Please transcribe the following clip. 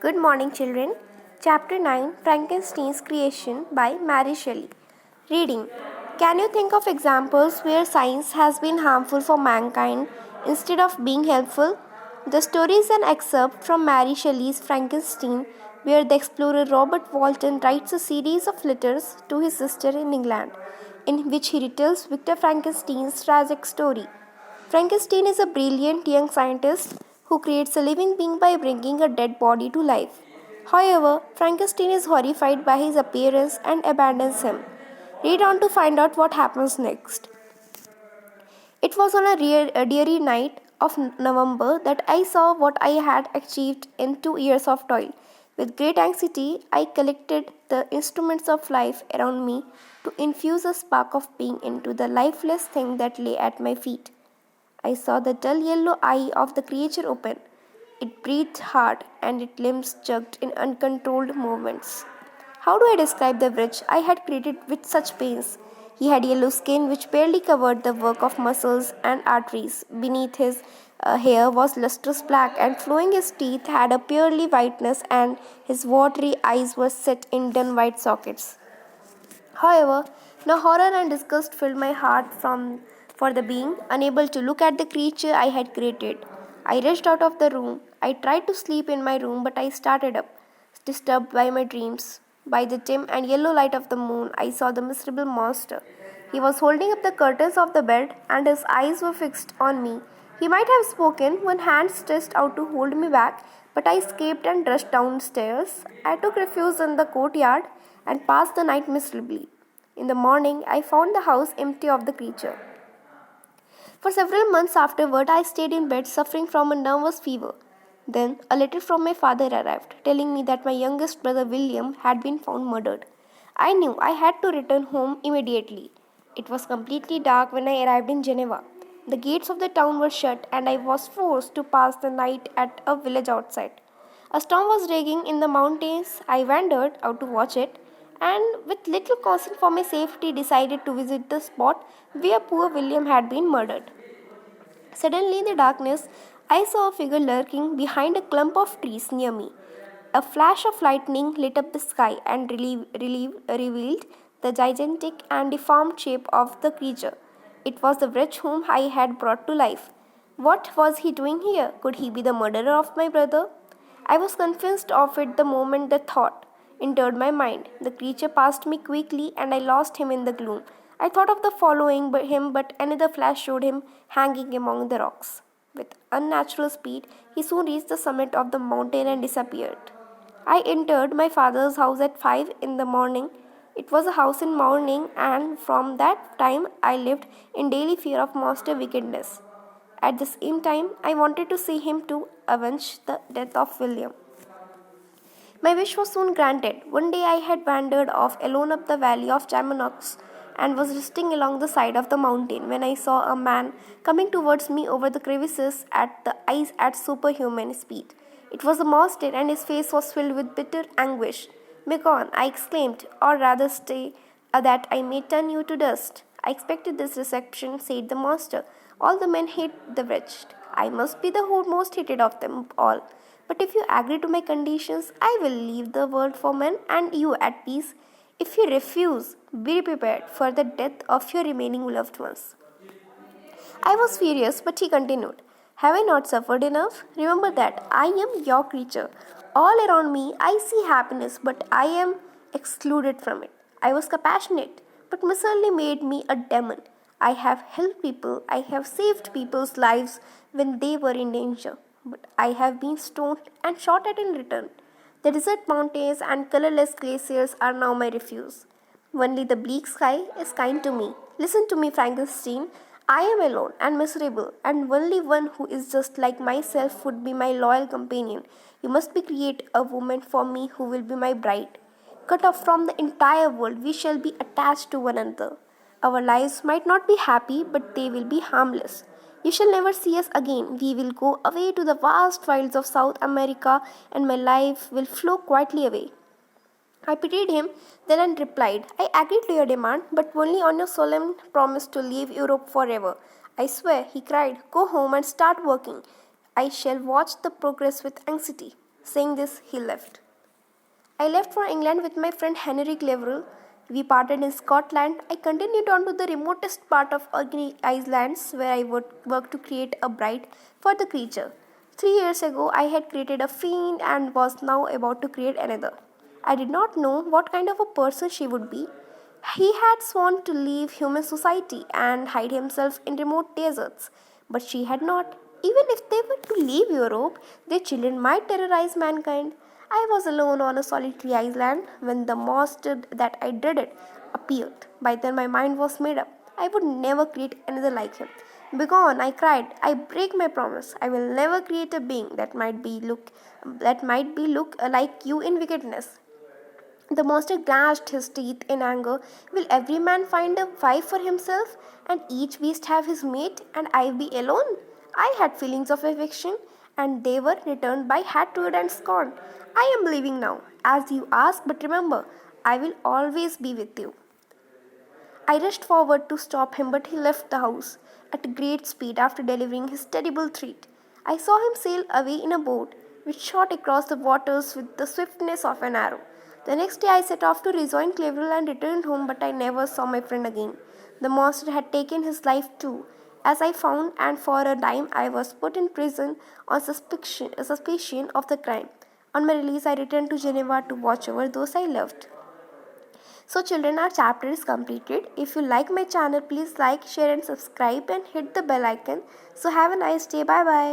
Good morning, children. Chapter 9 Frankenstein's Creation by Mary Shelley. Reading. Can you think of examples where science has been harmful for mankind instead of being helpful? The story is an excerpt from Mary Shelley's Frankenstein, where the explorer Robert Walton writes a series of letters to his sister in England, in which he retells Victor Frankenstein's tragic story. Frankenstein is a brilliant young scientist who creates a living being by bringing a dead body to life. However, Frankenstein is horrified by his appearance and abandons him. Read on to find out what happens next. It was on a dreary night of November that I saw what I had achieved in 2 years of toil. With great anxiety, I collected the instruments of life around me to infuse a spark of being into the lifeless thing that lay at my feet. I saw the dull yellow eye of the creature open. It breathed hard and its limbs jerked in uncontrolled movements. How do I describe the wretch I had created with such pains? He had yellow skin which barely covered the work of muscles and arteries. Beneath his hair was lustrous black and flowing. His teeth had a purely whiteness and his watery eyes were set in dun white sockets. However, now horror and disgust filled my heart for the being, unable to look at the creature I had created. I rushed out of the room. I tried to sleep in my room, but I started up, disturbed by my dreams. By the dim and yellow light of the moon, I saw the miserable monster. He was holding up the curtains of the bed, and his eyes were fixed on me. He might have spoken, one hand stretched out to hold me back, but I escaped and rushed downstairs. I took refuge in the courtyard and passed the night miserably. In the morning, I found the house empty of the creature. For several months afterward, I stayed in bed suffering from a nervous fever. Then, a letter from my father arrived, telling me that my youngest brother William had been found murdered. I knew I had to return home immediately. It was completely dark when I arrived in Geneva. The gates of the town were shut, and I was forced to pass the night at a village outside. A storm was raging in the mountains. I wandered out to watch it, and with little caution for my safety, decided to visit the spot where poor William had been murdered. Suddenly, in the darkness, I saw a figure lurking behind a clump of trees near me. A flash of lightning lit up the sky and revealed the gigantic and deformed shape of the creature. It was the wretch whom I had brought to life. What was he doing here? Could he be the murderer of my brother? I was convinced of it the moment the thought entered my mind. The creature passed me quickly, and I lost him in the gloom. I thought of the following him, but another flash showed him hanging among the rocks. With unnatural speed, he soon reached the summit of the mountain and disappeared. I entered my father's house at 5 in the morning. It was a house in mourning, and from that time I lived in daily fear of monster wickedness. At the same time, I wanted to see him to avenge the death of William. My wish was soon granted. One day I had wandered off alone up the valley of Chamanox and was resting along the side of the mountain when I saw a man coming towards me over the crevices at the ice at superhuman speed. It was a monster, and his face was filled with bitter anguish. "Begone," I exclaimed, "or rather stay, that I may turn you to dust." "I expected this reception," said the monster. "All the men hate the wretch. I must be the most hated of them all. But if you agree to my conditions, I will leave the world for men and you at peace. If you refuse, be prepared for the death of your remaining loved ones." I was furious, but he continued, "Have I not suffered enough? Remember that I am your creature. All around me I see happiness, but I am excluded from it. I was compassionate, but misery made me a demon. I have helped people, I have saved people's lives when they were in danger, but I have been stoned and shot at in return. The desert mountains and colorless glaciers are now my refuge. Only the bleak sky is kind to me. Listen to me, Frankenstein. I am alone and miserable, and only one who is just like myself would be my loyal companion. You must create a woman for me who will be my bride. Cut off from the entire world, we shall be attached to one another. Our lives might not be happy, but they will be harmless. You shall never see us again. We will go away to the vast wilds of South America, and my life will flow quietly away." I pitied him then and replied, "I agree to your demand, but only on your solemn promise to leave Europe forever." "I swear," he cried. "Go home and start working. I shall watch the progress with anxiety." Saying this, he left. I left for England with my friend Henry Cleverell. We parted in Scotland. I continued on to the remotest part of Orkney Islands where I would work to create a bride for the creature. 3 years ago, I had created a fiend and was now about to create another. I did not know what kind of a person she would be. He had sworn to leave human society and hide himself in remote deserts, but she had not. Even if they were to leave Europe, their children might terrorize mankind. I was alone on a solitary island when the monster that I dreaded appeared. By then my mind was made up. I would never create another like him. Begone, I cried. I break my promise. I will never create a being that might be look like you in wickedness. The monster gnashed his teeth in anger. Will every man find a wife for himself, and each beast have his mate, and I be alone? I had feelings of affection, and they were returned by hatred and scorn. I am leaving now, as you ask, but remember, I will always be with you. I rushed forward to stop him, but he left the house at great speed after delivering his terrible threat. I saw him sail away in a boat which shot across the waters with the swiftness of an arrow. The next day I set off to rejoin Cleverell and returned home, but I never saw my friend again. The monster had taken his life too, as I found, and for a time I was put in prison on suspicion of the crime. On my release, I returned to Geneva to watch over those I loved. So children, our chapter is completed. If you like my channel, please like, share and subscribe and hit the bell icon. So have a nice day. Bye bye.